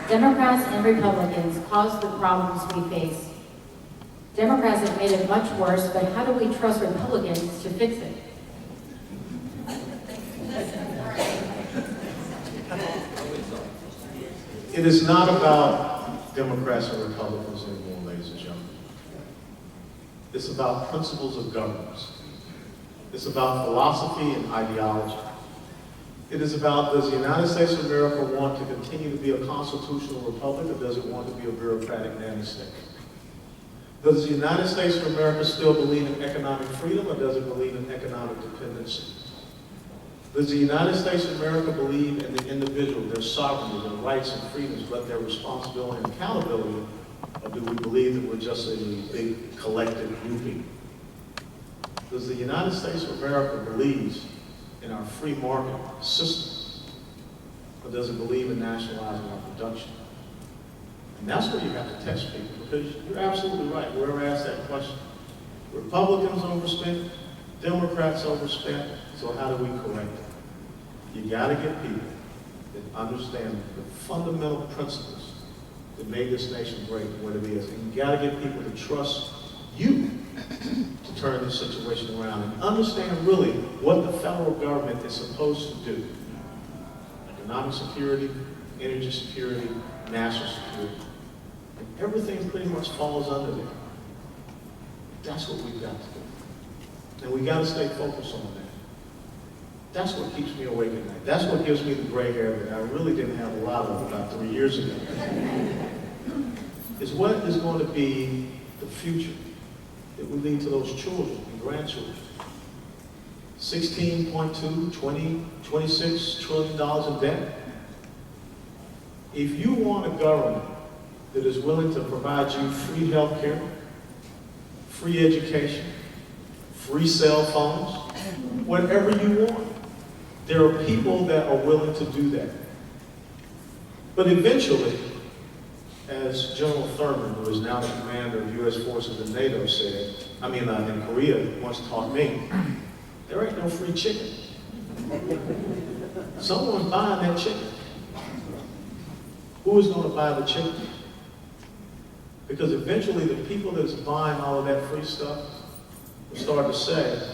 Democrats and Republicans caused the problems we face. Democrats have made it much worse, but how do we trust Republicans to fix it? It is not about Democrats and Republicans anymore, ladies and gentlemen. It's about principles of governance. It's about philosophy and ideology. It is about, does the United States of America want to continue to be a constitutional republic, or does it want to be a bureaucratic nanny state? Does the United States of America still believe in economic freedom, or does it believe in economic dependency? Does the United States of America believe in the individual, their sovereignty, their rights and freedoms, but their responsibility and accountability, or do we believe that we're just a big collective grouping? Does the United States of America believe in our free market system, or does it believe in nationalizing our production? And that's where you have to test people, because you're absolutely right. Whoever asked that question, Republicans overspent, Democrats overspent, so how do we correct it? You got to get people that understand the fundamental principles that made this nation great what it is. And you got to get people to trust you to turn this situation around and understand really what the federal government is supposed to do. Economic security, energy security, national security. And everything pretty much falls under there. That's what we've got to do. And we got to stay focused on that. That's what keeps me awake at night. That's what gives me the gray hair that I really didn't have a lot of about 3 years ago. Is what is going to be the future that will lead to those children and grandchildren. 16.2, 20, $26 trillion in debt. If you want a government that is willing to provide you free health care, free education, free cell phones, whatever you want, there are people that are willing to do that. But eventually, as General Thurman, who is now the commander of U.S. forces in NATO, said, in Korea, once taught me, there ain't no free chicken. Someone's buying that chicken. Who is going to buy the chicken? Because eventually the people that's buying all of that free stuff will start to say,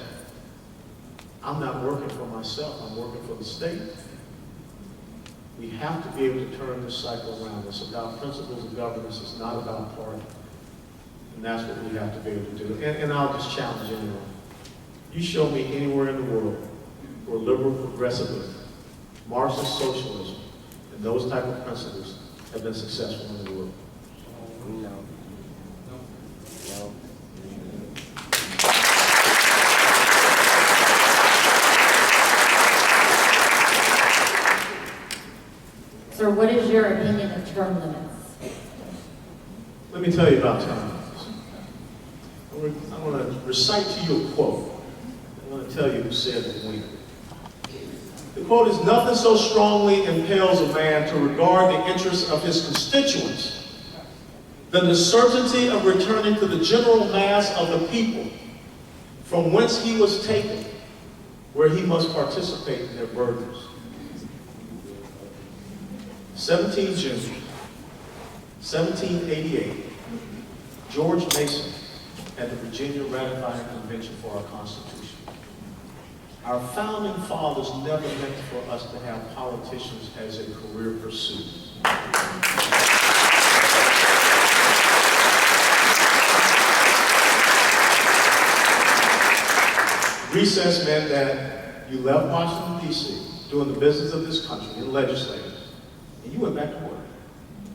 I'm not working for myself, I'm working for the state. We have to be able to turn this cycle around. It's about principles of governance, it's not about party. And that's what we have to be able to do. And I'll just challenge anyone. You show me anywhere in the world where liberal progressivism, Marxist socialism, and those type of principles have been successful in the world. No. Sir, what is your opinion of term limits? Let me tell you about term limits. I want to recite to you a quote. I want to tell you who said it when. The quote is, "Nothing so strongly impels a man to regard the interests of his constituents than the certainty of returning to the general mass of the people from whence he was taken, where he must participate in their burdens." 17 June, 1788, George Mason at the Virginia Ratifying Convention for our Constitution. Our founding fathers never meant for us to have politicians as a career pursuit. Recess meant that you left Washington, D.C., doing the business of this country and legislating, and you went back to work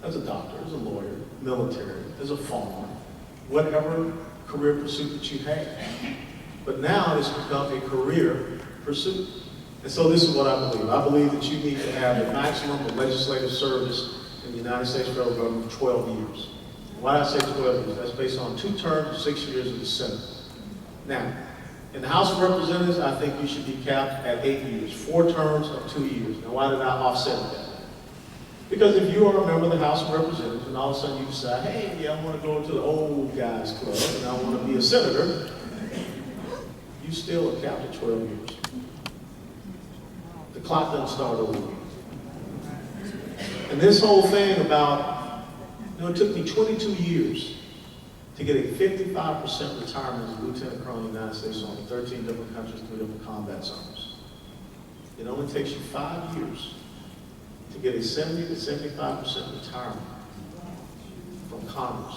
as a doctor, as a lawyer, military, as a farmer, whatever career pursuit that you had. But now it's become a career pursuit. And so this is what I believe. I believe that you need to have a maximum of legislative service in the United States federal government for 12 years. Why do I say 12 years? That's based on 2 terms of 6 years of the Senate. Now, in the House of Representatives, I think you should be capped at 8 years, 4 terms of 2 years. Now, why did I offset that? Because if you are a member of the House of Representatives and all of a sudden you decide, hey, yeah, I want to go to the old guys club and I want to be a senator, you still are capped at 12 years. The clock doesn't start over. And this whole thing about, it took me 22 years to get a 55% retirement as a lieutenant colonel in the United States Army, 13 different countries, 3 different combat zones. It only takes you 5 years to get a 70 to 75% retirement from Congress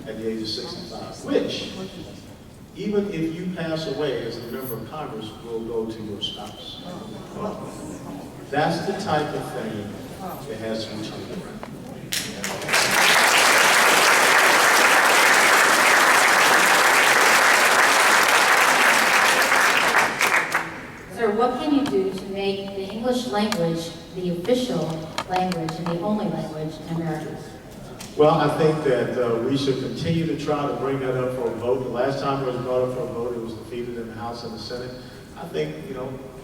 at the age of 65, which, even if you pass away as a member of Congress, will go to your spouse. That's the type of thing that has to be turned around. Sir, what can you do to make the English language the official language and the only language in America? Well, I think that we should continue to try to bring that up for a vote. The last time it was brought up for a vote, it was defeated in the House and the Senate. I think,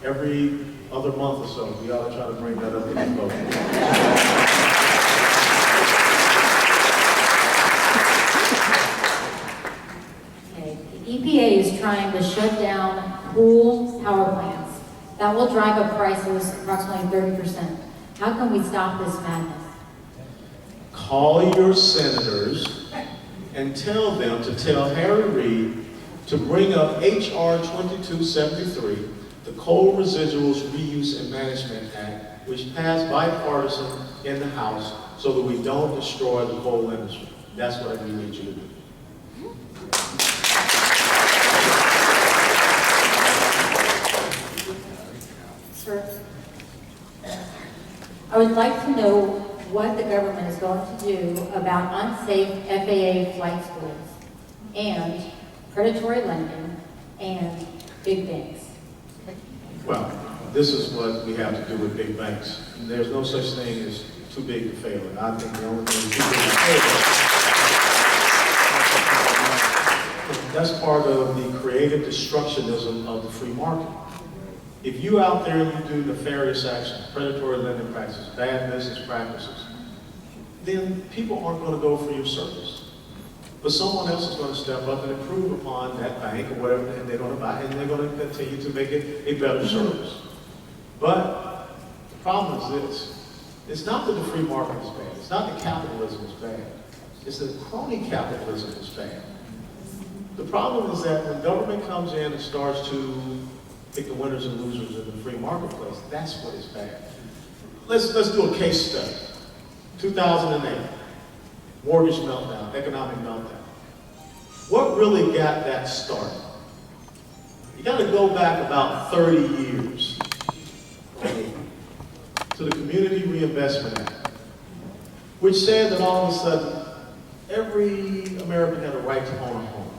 every other month or so, we ought to try to bring that up for a vote. Okay. The EPA is trying to shut down coal power plants. That will drive up prices approximately 30%. How can we stop this madness? Call your senators and tell them to tell Harry Reid to bring up H.R. 2273, the Coal Residuals Reuse and Management Act, which passed bipartisan in the House so that we don't destroy the coal industry. That's what we need you to do. Sir, I would like to know what the government is going to do about unsafe FAA flight schools and predatory lending and big banks. Well, this is what we have to do with big banks. There's no such thing as too big to fail. And I think the only thing too big to fail, that's part of the creative destructionism of the free market. If you out there and you do nefarious actions, predatory lending practices, bad business practices, then people aren't going to go for your service. But someone else is going to step up and improve upon that bank or whatever, and they're going to buy it, and they're going to continue to make it a better service. But the problem is this. It's not that the free market is bad. It's not that capitalism is bad. It's that crony capitalism is bad. The problem is that when government comes in and starts to pick the winners and losers in the free marketplace, that's what is bad. Let's do a case study. 2008, mortgage meltdown, economic meltdown. What really got that started? You got to go back about 30 years to the Community Reinvestment Act, which said that all of a sudden, every American had a right to own a home.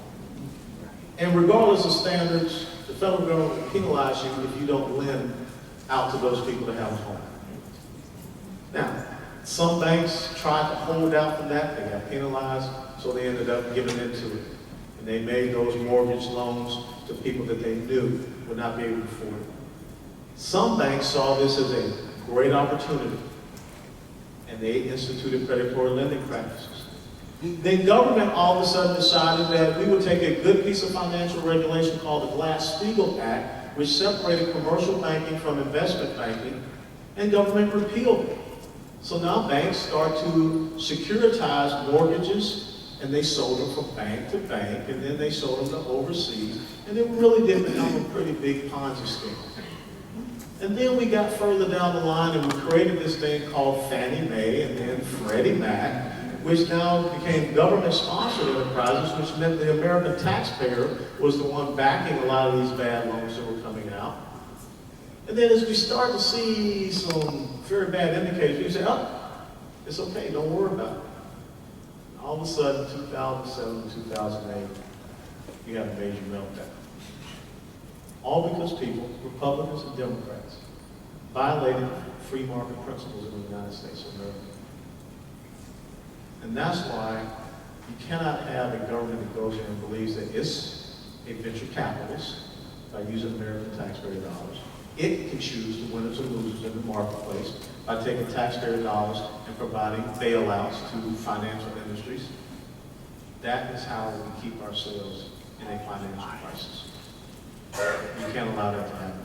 And regardless of standards, the federal government will penalize you if you don't lend out to those people to have a home. Now, some banks tried to hold out from that. They got penalized, so they ended up giving into it. And they made those mortgage loans to people that they knew would not be able to afford it. Some banks saw this as a great opportunity, and they instituted predatory lending practices. Then government all of a sudden decided that we would take a good piece of financial regulation called the Glass-Steagall Act, which separated commercial banking from investment banking, and government repealed it. So now banks start to securitize mortgages, and they sold them from bank to bank, and then they sold them to overseas, and it really did become a pretty big Ponzi scheme. And then we got further down the line, and we created this thing called Fannie Mae and then Freddie Mac, which now became government-sponsored enterprises, which meant the American taxpayer was the one backing a lot of these bad loans that were coming out. And then as we start to see some very bad indicators, we say, oh, it's okay, don't worry about it. All of a sudden, 2007, 2008, we had a major meltdown. All because people, Republicans and Democrats, violated free market principles in the United States of America. And that's why you cannot have a government that goes in and believes that it's a venture capitalist by using American taxpayer dollars. It can choose the winners and losers in the marketplace by taking taxpayer dollars and providing bailouts to financial industries. That is how we keep ourselves in a financial crisis. You can't allow that to happen.